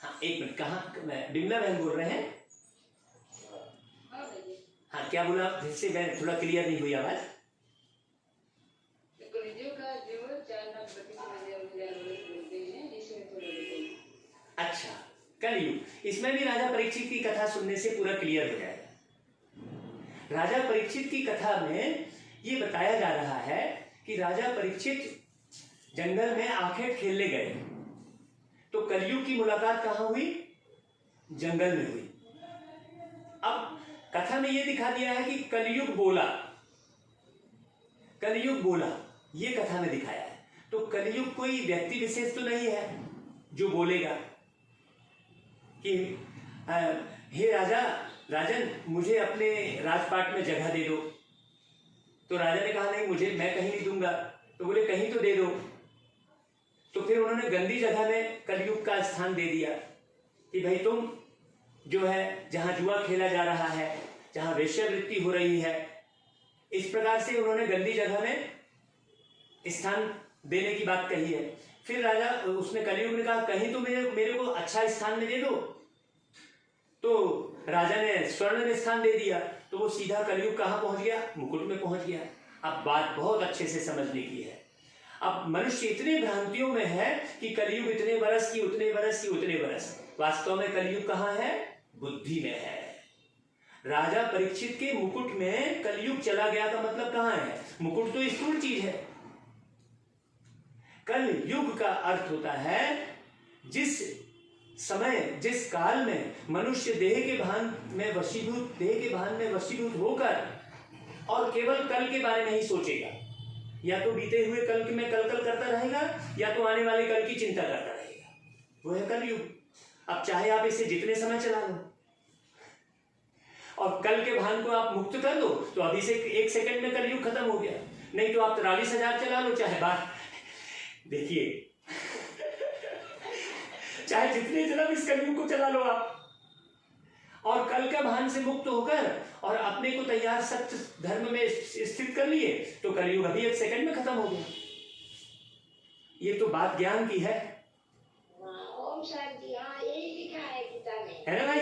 हाँ एक मिनट, कहाँ बिमला बहन बोल रहे हैं? हाँ क्या बोला फिर से, मैं थोड़ा क्लियर नहीं हुई आवाज। अच्छा कलयुग, इसमें भी राजा परीक्षित की कथा सुनने से पूरा क्लियर हो जाएगा। राजा परीक्षित की कथा में ये बताया जा रहा है कि राजा परीक्षित जंगल में आखेट खेलने गए, तो कलयुग की मुलाकात कहाँ हुई? जंगल में हुई। अब कथा में ये दिखा दिया है कि कलयुग बोला, कलयुग बोला, ये कथा में दिखाया है। तो कलयुग कोई व्यक्ति विशेष तो नहीं है जो बोलेगा कि हे राजा, राजन मुझे अपने राजपाट में जगह दे दो। तो राजा ने कहा नहीं मुझे, मैं कहीं नहीं दूंगा। तो बोले कहीं तो दे दो। तो फिर उन्होंने गंदी जगह में कलयुग का स्थान दे दिया कि भाई तुम जो है जहां जुआ खेला जा रहा है, जहां वेश्यावृत्ति हो रही है, इस प्रकार से उन्होंने गंदी जगह में स्थान देने की बात कही है। फिर राजा, उसने कलयुग ने कहा कहीं तो मेरे को अच्छा स्थान में दे दो। तो राजा ने स्वर्ण में स्थान दे दिया, तो वो सीधा कलयुग कहाँ पहुंच गया? मुकुट में पहुंच गया। अब बात बहुत अच्छे से समझने की है। अब मनुष्य इतने भ्रांतियों में है कि कलयुग इतने बरस की, उतने बरस की, उतने बरस। वास्तव में कलयुग कहाँ है? बुद्धि में है। राजा परीक्षित के मुकुट में कलयुग चला गया का मतलब कहाँ है? मुकुट तो स्थूल चीज है। कलयुग का अर्थ होता है जिस समय, जिस काल में मनुष्य देह के भान में वशीभूत होकर और केवल कल के बारे में ही सोचेगा, या तो बीते हुए कल में कल करता रहेगा, या तो आने वाले कल की चिंता करता रहेगा, वो है कलयुग। अब चाहे आप इसे जितने समय चला लो और कल के भान को आप मुक्त कर दो, तो अभी से 1 सेकंड में कलयुग खत्म हो गया। नहीं तो आप 43,000 चला लो, चाहे बात देखिए चाहे जितने जन्म इस कलयुग को चला लो आप, और कल का भान से मुक्त होकर और अपने को तैयार सत्य धर्म में स्थित कर लिए, तो कलयुग अभी 1 सेकंड में खत्म हो गया। ये तो बात ज्ञान की है। ओम शांति। हाँ यही लिखा है गीता में, है ना भाई?